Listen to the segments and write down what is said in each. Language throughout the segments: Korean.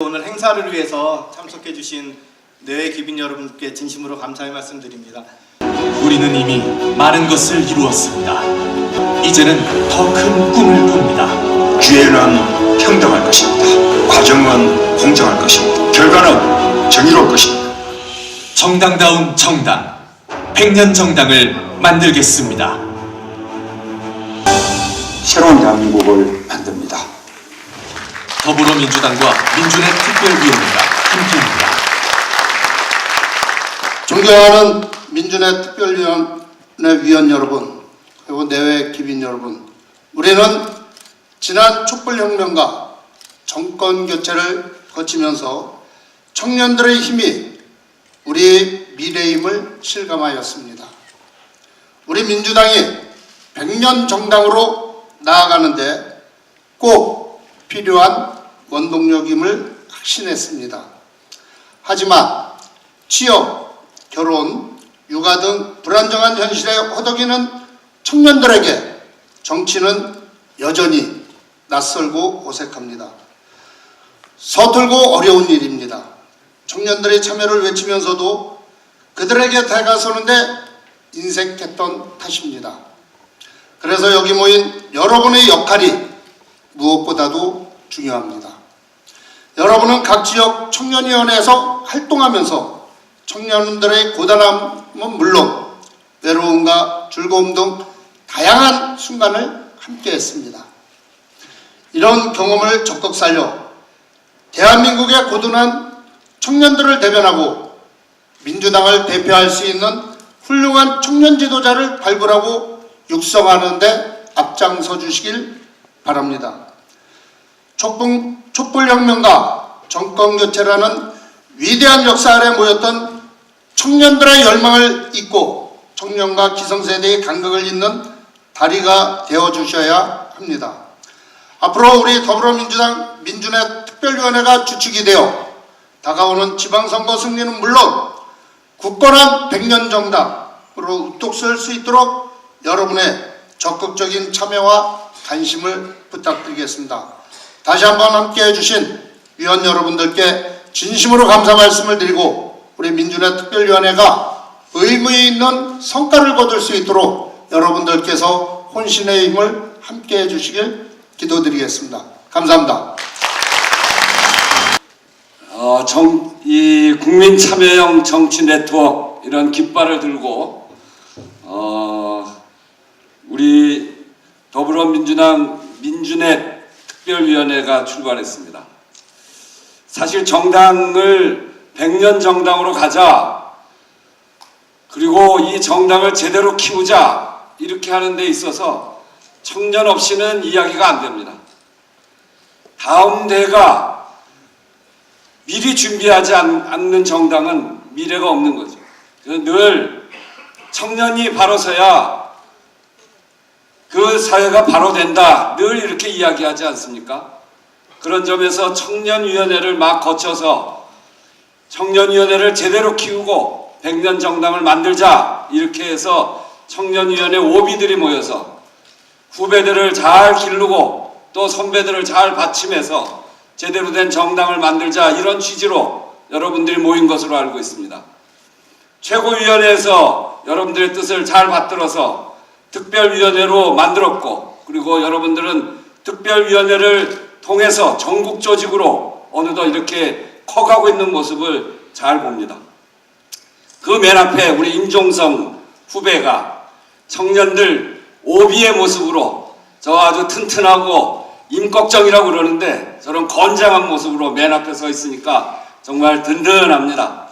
오늘 행사를 위해서 참석해 주신 내외 귀빈 여러분께 진심으로 감사의 말씀드립니다. 우리는 이미 많은 것을 이루었습니다. 이제는 더 큰 꿈을 꿉니다. 기회는 평등할 것입니다. 과정은 공정할 것입니다. 결과는 정의로울 것입니다. 정당다운 정당, 100년 정당을 만들겠습니다. 새로운 대한민국을 만듭니다. 더불어민주당과 민주넷 특별위원회가 함께합니다. 존경하는 민주넷 특별위원회 위원 여러분, 그리고 내외 귀빈 여러분, 우리는 지난 촛불혁명과 정권 교체를 거치면서 청년들의 힘이 우리의 미래임을 실감하였습니다. 우리 민주당이 100년 정당으로 나아가는데 꼭 필요한 원동력임을 확신했습니다. 하지만 취업, 결혼, 육아 등 불안정한 현실에 허덕이는 청년들에게 정치는 여전히 낯설고 어색합니다. 서툴고 어려운 일입니다. 청년들의 참여를 외치면서도 그들에게 다가서는데 인색했던 탓입니다. 그래서 여기 모인 여러분의 역할이 무엇보다도 중요합니다. 여러분은 각 지역 청년위원회에서 활동하면서 청년들의 고단함은 물론 외로움과 즐거움 등 다양한 순간을 함께했습니다. 이런 경험을 적극 살려 대한민국의 고단한 청년들을 대변하고 민주당을 대표할 수 있는 훌륭한 청년 지도자를 발굴하고 육성하는 데 앞장서 주시길 바랍니다. 촛불혁명과 정권교체라는 위대한 역사 아래 모였던 청년들의 열망을 잇고 청년과 기성세대의 간극을 잇는 다리가 되어주셔야 합니다. 앞으로 우리 더불어민주당 민주넷 특별위원회가 주축이 되어 다가오는 지방선거 승리는 물론 굳건한 100년 정당으로 우뚝 설 수 있도록 여러분의 적극적인 참여와 관심을 부탁드리겠습니다. 다시 한번 함께해 주신 위원 여러분들께 진심으로 감사 말씀을 드리고 우리 민주넷 특별위원회가 의미 있는 성과를 거둘 수 있도록 여러분들께서 혼신의 힘을 함께해 주시길 기도드리겠습니다. 감사합니다. 이 국민 참여형 정치 네트워크 이런 깃발을 들고 우리 더불어민주당 민주넷 특별위원회가 출발했습니다. 사실 정당을 100년 정당으로 가자, 그리고 이 정당을 제대로 키우자, 이렇게 하는 데 있어서 청년 없이는 이야기가 안 됩니다. 다음 대가 미리 준비하지 않는 정당은 미래가 없는 거죠. 그래서 늘 청년이 바로 서야 그 사회가 바로 된다, 늘 이렇게 이야기하지 않습니까? 그런 점에서 청년위원회를 막 거쳐서 청년위원회를 제대로 키우고 100년 정당을 만들자, 이렇게 해서 청년위원회 오비들이 모여서 후배들을 잘 기르고 또 선배들을 잘 받침해서 제대로 된 정당을 만들자, 이런 취지로 여러분들이 모인 것으로 알고 있습니다. 최고위원회에서 여러분들의 뜻을 잘 받들어서 특별위원회로 만들었고, 그리고 여러분들은 특별위원회를 통해서 전국 조직으로 어느덧 이렇게 커가고 있는 모습을 잘 봅니다. 그 맨 앞에 우리 임종성 후배가 청년들 오비의 모습으로 저 아주 튼튼하고 임꺽정이라고 그러는데 저런 건장한 모습으로 맨 앞에 서 있으니까 정말 든든합니다.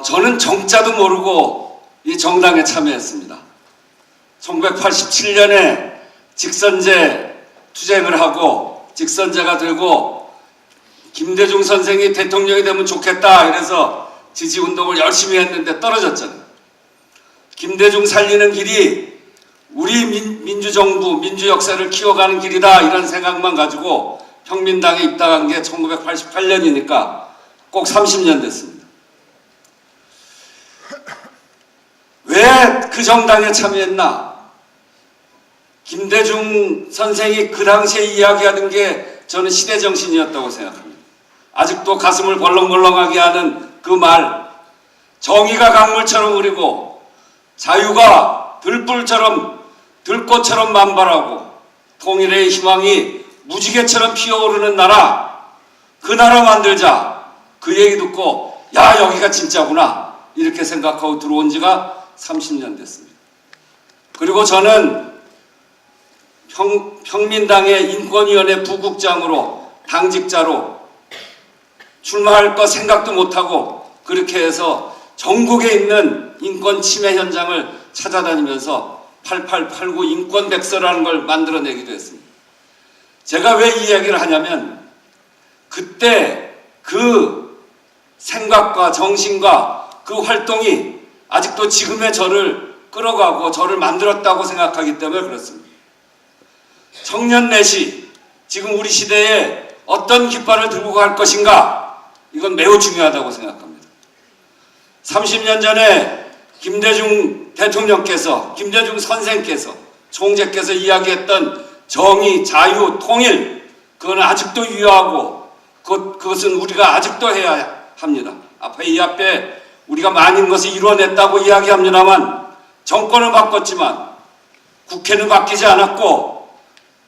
저는 정자도 모르고 이 정당에 참여했습니다. 1987년에 직선제 투쟁을 하고 직선제가 되고 김대중 선생이 대통령이 되면 좋겠다 이래서 지지운동을 열심히 했는데 떨어졌잖아요. 김대중 살리는 길이 우리 민주정부, 민주역사를 키워가는 길이다, 이런 생각만 가지고 평민당에 입당한 게 1988년이니까 꼭 30년 됐습니다. 왜 그 정당에 참여했나? 김대중 선생이 그 당시에 이야기하는 게 저는 시대 정신이었다고 생각합니다. 아직도 가슴을 벌렁벌렁하게 하는 그 말, 정의가 강물처럼 흐르고 자유가 들불처럼 들꽃처럼 만발하고 통일의 희망이 무지개처럼 피어오르는 나라, 그 나라 만들자. 그 얘기 듣고 야, 여기가 진짜구나 이렇게 생각하고 들어온 지가 30년 됐습니다. 그리고 저는 평민당의 인권위원회 부국장으로 당직자로 출마할 거 생각도 못하고 그렇게 해서 전국에 있는 인권 침해 현장을 찾아다니면서 8889 인권백서라는 걸 만들어내기도 했습니다. 제가 왜 이 이야기를 하냐면 그때 그 생각과 정신과 그 활동이 아직도 지금의 저를 끌어가고 저를 만들었다고 생각하기 때문에 그렇습니다. 청년 넷이 지금 우리 시대에 어떤 깃발을 들고 갈 것인가, 이건 매우 중요하다고 생각합니다. 30년 전에 김대중 대통령께서, 김대중 선생께서, 총재께서 이야기했던 정의, 자유, 통일, 그건 아직도 유효하고 그것은 우리가 아직도 해야 합니다. 이 앞에 우리가 많은 것을 이루어냈다고 이야기합니다만 정권을 바꿨지만 국회는 바뀌지 않았고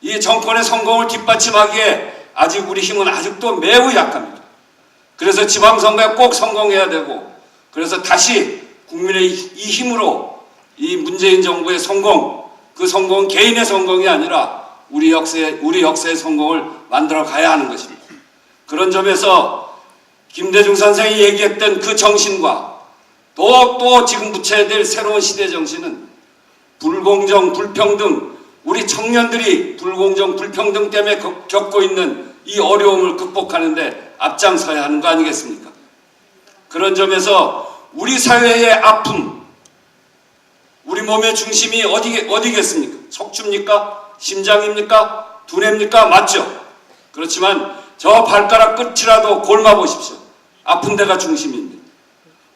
이 정권의 성공을 뒷받침하기에 아직 우리 힘은 아직도 매우 약합니다. 그래서 지방선거에 꼭 성공해야 되고, 그래서 다시 국민의 이 힘으로 이 문재인 정부의 성공, 그 성공은 개인의 성공이 아니라 우리 역사의 성공을 만들어 가야 하는 것입니다. 그런 점에서 김대중 선생이 얘기했던 그 정신과 또 지금 붙여야 될 새로운 시대 정신은 불공정, 불평등, 우리 청년들이 불공정, 불평등 때문에 겪고 있는 이 어려움을 극복하는데 앞장서야 하는 거 아니겠습니까? 그런 점에서 우리 사회의 아픔, 우리 몸의 중심이 어디겠습니까? 척추입니까? 심장입니까? 두뇌입니까? 맞죠? 그렇지만 저 발가락 끝이라도 골마 보십시오. 아픈 데가 중심입니다.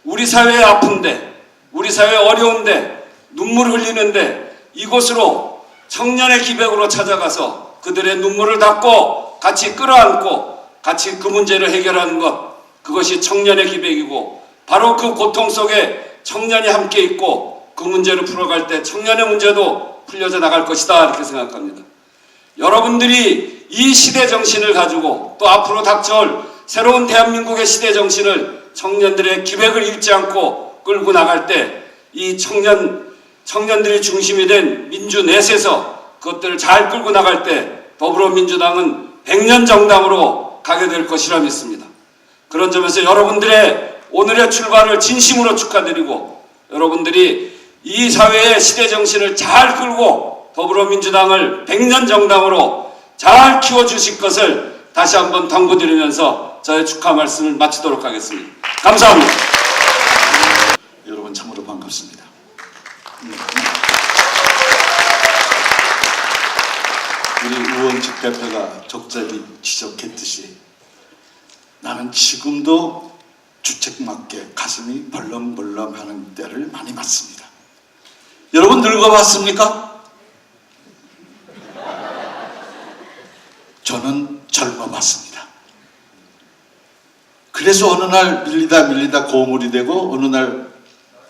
우리 사회의 아픈데, 우리 사회의 어려운데, 눈물 흘리는데 이곳으로 청년의 기백으로 찾아가서 그들의 눈물을 닦고 같이 끌어안고 같이 그 문제를 해결하는 것, 그것이 청년의 기백이고 바로 그 고통 속에 청년이 함께 있고 그 문제를 풀어갈 때 청년의 문제도 풀려져 나갈 것이다, 이렇게 생각합니다. 여러분들이 이 시대 정신을 가지고 또 앞으로 닥쳐올 새로운 대한민국의 시대 정신을 청년들의 기백을 잃지 않고 끌고 나갈 때 이 청년들이 중심이 된 민주넷에서 그것들을 잘 끌고 나갈 때 더불어민주당은 100년 정당으로 가게 될 것이라 믿습니다. 그런 점에서 여러분들의 오늘의 출발을 진심으로 축하드리고, 여러분들이 이 사회의 시대 정신을 잘 끌고 더불어민주당을 100년 정당으로 잘 키워주실 것을 다시 한번 당부드리면서 저의 축하 말씀을 마치도록 하겠습니다. 감사합니다. 여러분 참으로 반갑습니다. 우리 우원식 대표가 적절히 지적했듯이 나는 지금도 주책맞게 가슴이 벌렁벌렁하는 때를 많이 맞습니다. 여러분 늙어봤습니까? 저는 젊어봤습니다. 그래서 어느 날 밀리다 고물이 되고 어느 날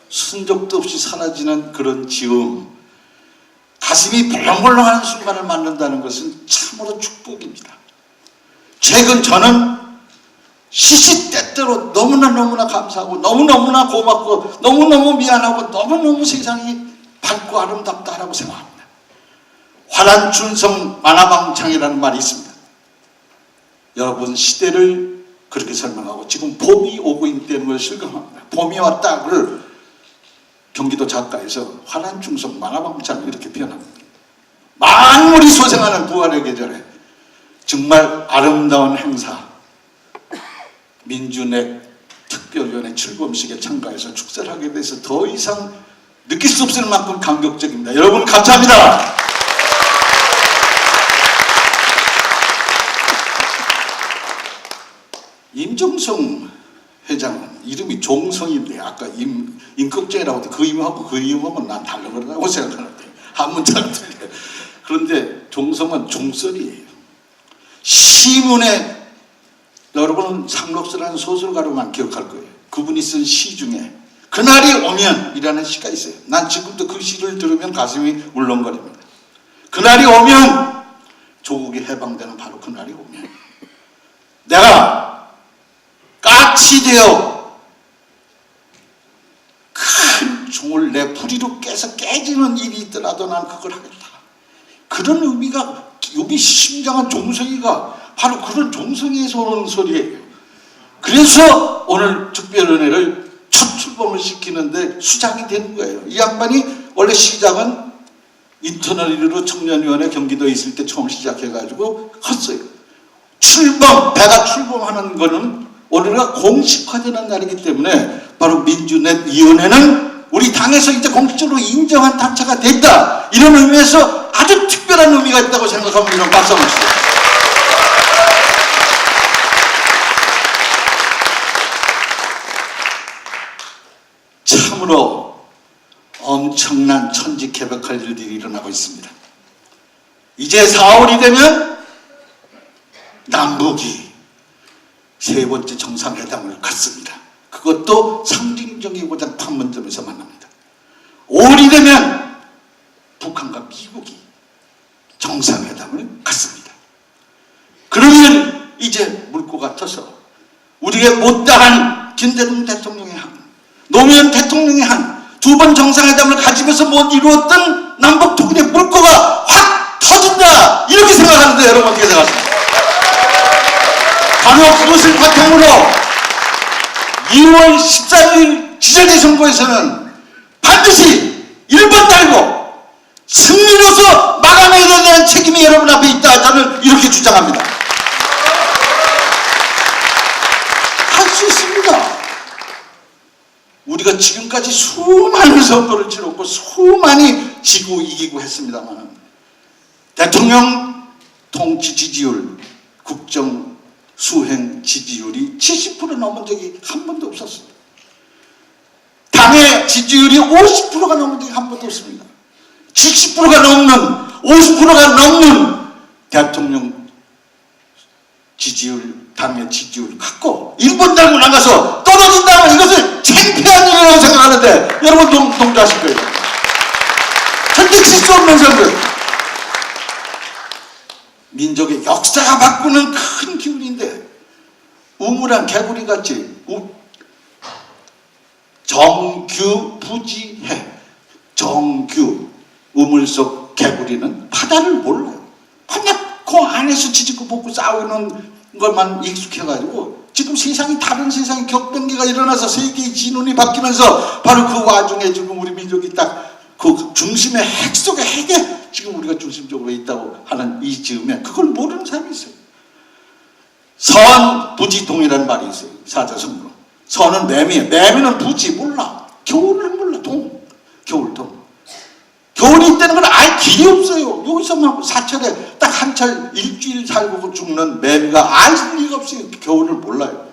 순적도 없이 사라지는 그런 지음, 가슴이 벌렁벌렁하는 순간을 만난다는 것은 참으로 축복입니다. 최근 저는 시시때때로 너무나 감사하고 너무나 고맙고 너무너무 미안하고 너무너무 세상이 밝고 아름답다라고 생각합니다. 화란춘성 만화방창이라는 말이 있습니다. 여러분 시대를 그렇게 설명하고 지금 봄이 오고 있다는 걸 실감합니다. 봄이 왔다를 경기도 작가에서 화란충성 만화방창 이렇게 표현합니다. 만물이 소생하는 부활의 계절에 정말 아름다운 행사, 민주넷 특별위원회 출범식에 참가해서 축사를 하게 돼서 더 이상 느낄 수 없을 만큼 감격적입니다. 여러분 감사합니다. 임종성 회장은 이름이 종성인데 아까 임꺽정이라고 했는데 그 이름하고 그 이름하면 난 다르다고 생각하는데 한 문자가 틀려요. 그런데 종성은 종설이에요. 시문에 여러분은 삼록수라는 소설가로만 기억할 거예요. 그분이 쓴 시 중에 그날이 오면 이라는 시가 있어요. 난 지금도 그 시를 들으면 가슴이 울렁거립니다. 그날이 오면 조국이 해방되는 바로 그날이 오면 내가 까치 되어 큰 종을 내 부리로 깨서 깨지는 일이 있더라도 난 그걸 하겠다. 그런 의미가 여기 심장한 종성이가 바로 그런 종성에서 오는 소리예요. 그래서 오늘 특별은혜를 첫 출범을 시키는데 수장이 되는 거예요. 이 양반이 원래 시작은 인터널리로 청년위원회 경기도에 있을 때 처음 시작해가지고 컸어요. 배가 출범하는 거는 오늘가 공식화되는 날이기 때문에 바로 민주넷위원회는 우리 당에서 이제 공식적으로 인정한 단체가 됐다. 이런 의미에서 아주 특별한 의미가 있다고 생각하면 이런 박수 한번 주세요. 참으로 엄청난 천지개벽할 일들이 일어나고 있습니다. 이제 4월이 되면 남북이 세 번째 정상회담을 갖습니다. 그것도 상징적이고자 판문점에서 만납니다. 5월이 되면 북한과 미국이 정상회담을 갖습니다. 그러면 이제 물꼬가 터서 우리에게 못다한 김대중 대통령의 한, 노무현 대통령의 한 두 번 정상회담을 가지면서 못 이루었던 남북 통일의 물꼬가 확 터진다. 이렇게 생각하는데 여러분 어떻게 생각하십니까? 바로 그것을 바탕으로 2월 14일 지자체 선거에서는 반드시 1번 달고 승리로서 마감해야 되는 책임이 여러분 앞에 있다. 저는 이렇게 주장합니다. 할 수 있습니다. 우리가 지금까지 수많은 선거를 치렀고 수많이 지고 이기고 했습니다만 대통령 통치 지지율, 국정 수행 지지율이 70% 넘은 적이 한 번도 없었습니다. 당의 지지율이 50%가 넘은 적이 한 번도 없습니다. 70%가 넘는 50%가 넘는 대통령 지지율, 당의 지지율을 갖고 1번 달고 나가서 떨어진다면 이것을 창피한 일이라고 생각하는데 여러분 동조하실 거예요. 절대 칠 수 없는 선거. 민족의 역사가 바꾸는 큰 기운인데 우물한 개구리같이 정규부지해. 정규 우물 속 개구리는 바다를 몰라요. 맨날 그 안에서 지지고 볶고 싸우는 것만 익숙해가지고 지금 세상이 다른 세상의 격변기가 일어나서 세계의 진운이 바뀌면서 바로 그 와중에 지금 우리 민족이 딱 그 중심의 핵 속의 핵에 지금 우리가 중심적으로 있다고 하는 이 즈음에 그걸 모르는 사람이 있어요. 선부지동이라는 말이 있어요. 사자성어로. 선은 매미예요. 매미는 부지 몰라. 겨울을 몰라. 겨울동. 겨울이 있다는 걸 알 길이 없어요. 여기서만 사철에 딱 한 철 일주일 살고 죽는 매미가 알 리가 없어요. 겨울을 몰라요.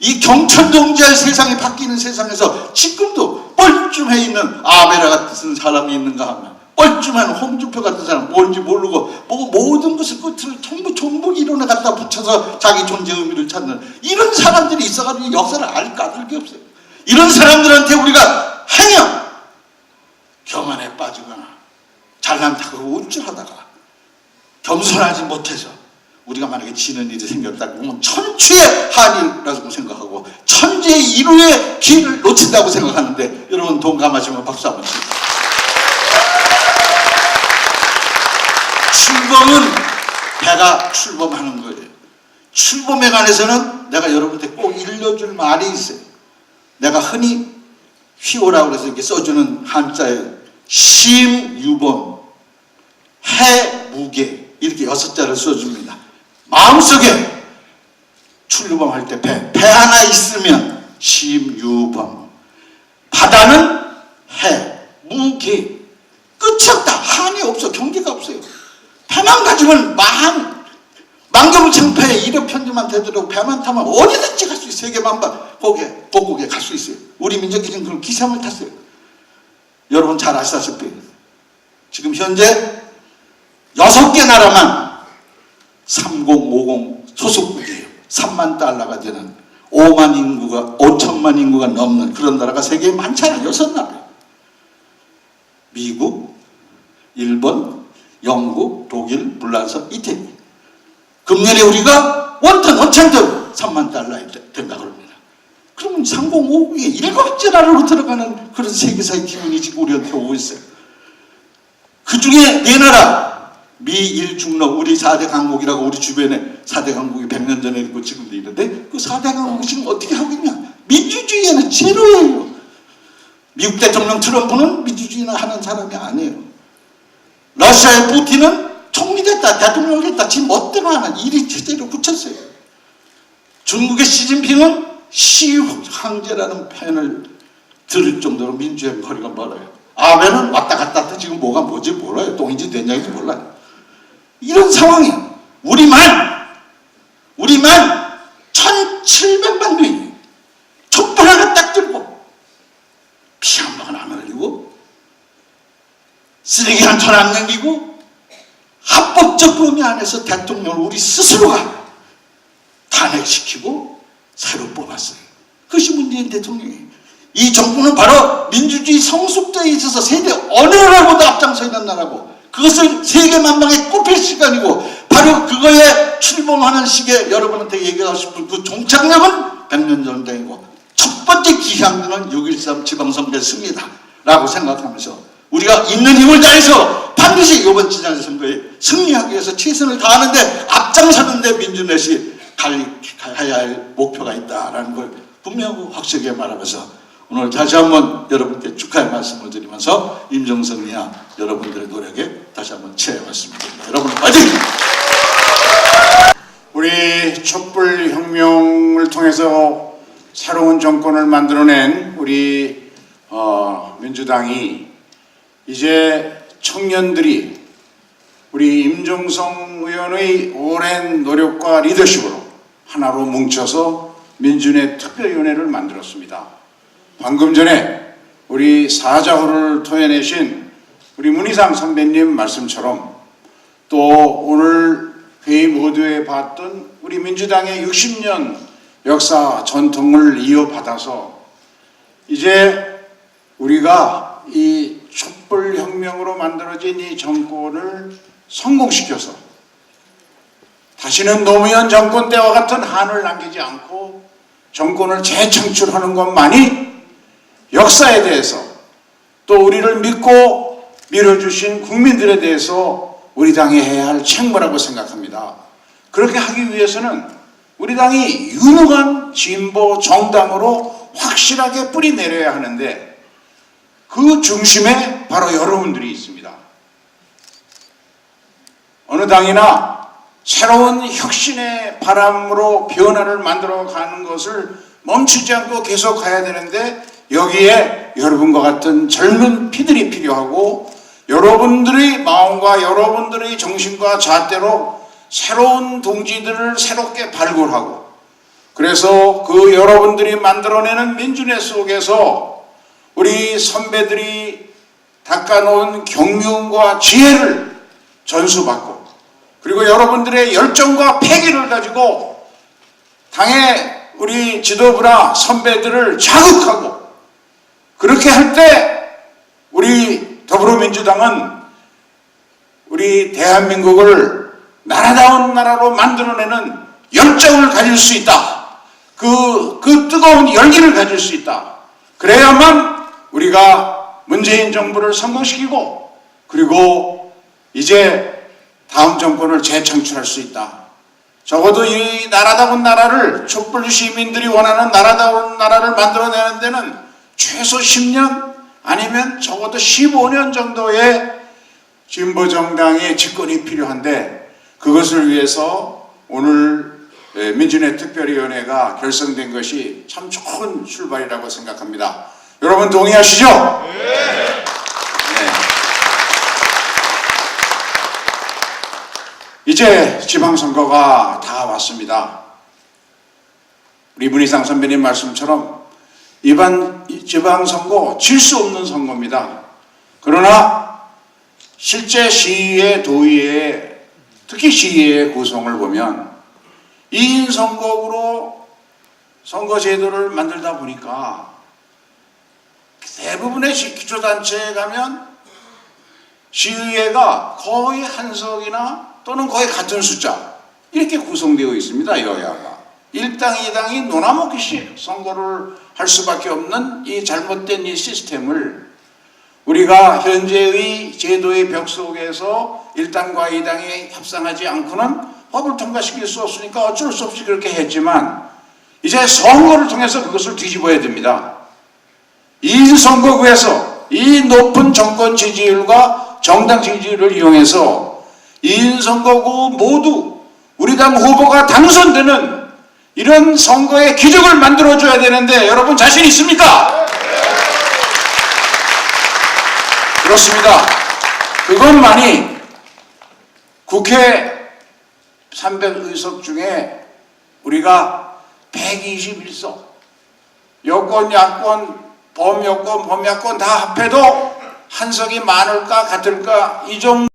이 경천동지할 세상이 바뀌는 세상에서 지금도 뻘쭘해 있는 아베라 같은 사람이 있는가 하면 뻘쭘한 홍준표 같은 사람 뭔지 모르고 모든 것을 끝을 전부 이론에 갖다 붙여서 자기 존재 의미를 찾는 이런 사람들이 있어가지고 역사를 알 까닭이 없어요. 이런 사람들한테 우리가 행여 교만에 빠지거나 잘난 척하고 우쭐하다가 겸손하지 못해서 우리가 만약에 지는 일이 생겼다고 하면 천추의 한이라고 생각하고 천재의 이루의 기회를 놓친다고 생각하는데 여러분 동감하시면 박수 한번 치세요. 출범은 배가 출범하는 거예요. 출범에 관해서는 내가 여러분한테 꼭 일러줄 말이 있어요. 내가 흔히 휘호라고 해서 이렇게 써주는 한자에 심유범, 해무계 이렇게 6자를 써줍니다. 마음속에 출범할 때 배 하나 있으면 심유범, 바다는 해, 무계, 끝이 없다. 한이 없어. 경계가 없어요. 배만 가지면 만경창파에 이력 편지만 되더라도 배만 타면 어디든지 갈 수 있어요. 세계 만국에 갈 수 있어요. 우리 민족이 지금 그런 기삼을 탔어요. 여러분 잘 아시다시피 지금 현재 6개 나라만 3050 소속국이에요. 3만 달러가 되는 5천만 인구가 넘는 그런 나라가 세계에 많잖아요. 6나라예요. 미국, 일본, 영국, 독일, 불란서, 이태리. 금년에 우리가 원천대로 3만 달러에 된다 그럽니다. 그러면 3050에 7째 나라로 들어가는 그런 세계사의 기운이 지금 우리한테 오고 있어요. 그 중에 4나라, 미, 일, 중러, 우리 4대 강국이라고 우리 주변에 4대 강국이 100년 전에 있고 지금도 있는데 그 4대 강국이 지금 어떻게 하고 있냐? 민주주의에는 제로예요. 미국 대통령 트럼프는 민주주의나 하는 사람이 아니에요. 러시아의 푸틴은 총리 됐다, 대통령 됐다, 지 멋대로 하는 일이 제대로 붙였어요. 중국의 시진핑은 시황제라는 표현을 들을 정도로 민주주의의 거리가 멀어요. 아베는 왔다 갔다 하다 지금 뭐가 뭔지 몰라요. 똥인지 된장인지 몰라요. 이런 상황이에요. 우리만 1700만 명이 촛불 하나 딱 들고 피 한 방울 안 흘리고 쓰레기 한 톤 안 남기고 합법적 범위 안에서 대통령을 우리 스스로가 탄핵시키고 새로 뽑았어요. 그것이 문재인 대통령이에요. 이 정부는 바로 민주주의 성숙도에 있어서 세계 어느 나라보다 앞장서 있는 나라고, 그것을 세계 만방에 꼽힐 시간이고, 바로 그거에 출범하는 시기에 여러분한테 얘기하고 싶은 그 종착역은 100년 전쟁이고 첫 번째 기향은 6.13 지방선거의 승리다 라고 생각하면서 우리가 있는 힘을 다해서 반드시 이번 지방선거에 승리하기 위해서 최선을 다하는데 앞장서는데 민주넷이 가야 할 목표가 있다라는 걸 분명하고 확실하게 말하면서 오늘 다시 한번 여러분께 축하의 말씀을 드리면서 임정선이야 여러분들의 노력에 다시 한번 치아의 말씀을 드립니다. 여러분 파이팅! 우리 촛불혁명을 통해서 새로운 정권을 만들어낸 우리 민주당이 이제 청년들이 우리 임종성 의원의 오랜 노력과 리더십으로 하나로 뭉쳐서 민주net 특별위원회를 만들었습니다. 방금 전에 우리 사자호를 토해내신 우리 문희상 선배님 말씀처럼 또 오늘 회의 모두에 봤던 우리 민주당의 60년 역사 전통을 이어받아서 이제 우리가 이 촛불혁명으로 만들어진 이 정권을 성공시켜서 다시는 노무현 정권 때와 같은 한을 남기지 않고 정권을 재창출하는 것만이 역사에 대해서 또 우리를 믿고 밀어주신 국민들에 대해서 우리 당이 해야 할 책무라고 생각합니다. 그렇게 하기 위해서는 우리 당이 유능한 진보 정당으로 확실하게 뿌리 내려야 하는데 그 중심에 바로 여러분들이 있습니다. 어느 당이나 새로운 혁신의 바람으로 변화를 만들어가는 것을 멈추지 않고 계속 가야 되는데 여기에 여러분과 같은 젊은 피들이 필요하고 여러분들의 마음과 여러분들의 정신과 잣대로 새로운 동지들을 새롭게 발굴하고 그래서 그 여러분들이 만들어내는 민주net 속에서 우리 선배들이 닦아놓은 경륜과 지혜를 전수받고 그리고 여러분들의 열정과 패기를 가지고 당의 우리 지도부나 선배들을 자극하고 그렇게 할 때 우리 더불어민주당은 우리 대한민국을 나라다운 나라로 만들어내는 열정을 가질 수 있다. 그 뜨거운 열기를 가질 수 있다. 그래야만 우리가 문재인 정부를 성공시키고 그리고 이제 다음 정권을 재창출할 수 있다. 적어도 이 나라다운 나라를 촛불 시민들이 원하는 나라다운 나라를 만들어내는 데는 최소 10년 아니면 적어도 15년 정도의 진보정당의 집권이 필요한데 그것을 위해서 오늘 민주net 특별위원회가 결성된 것이 참 좋은 출발이라고 생각합니다. 여러분 동의하시죠? 네. 이제 지방선거가 다 왔습니다. 우리 문희상 선배님 말씀처럼 이번 지방선거 질 수 없는 선거입니다. 그러나 실제 시의회 도의회에 특히 시의회 구성을 보면 2인 선거구로 선거제도를 만들다 보니까 대부분의 기초단체에 가면 시의회가 거의 한석이나 또는 거의 같은 숫자 이렇게 구성되어 있습니다. 여야가. 1당 2당이 노나먹기식 선거를 할 수밖에 없는 이 잘못된 이 시스템을 우리가 현재의 제도의 벽 속에서 1당과 2당이 협상하지 않고는 법을 통과시킬 수 없으니까 어쩔 수 없이 그렇게 했지만 이제 선거를 통해서 그것을 뒤집어야 됩니다. 이 선거구에서 이 높은 정권 지지율과 정당 지지율을 이용해서 이 선거구 모두 우리 당 후보가 당선되는 이런 선거의 기적을 만들어줘야 되는데 여러분 자신 있습니까? 그렇습니다. 그것만이 국회 300의석 중에 우리가 121석 여권, 야권, 범여권, 범야권 다 합해도 한석이 많을까 같을까 이 정도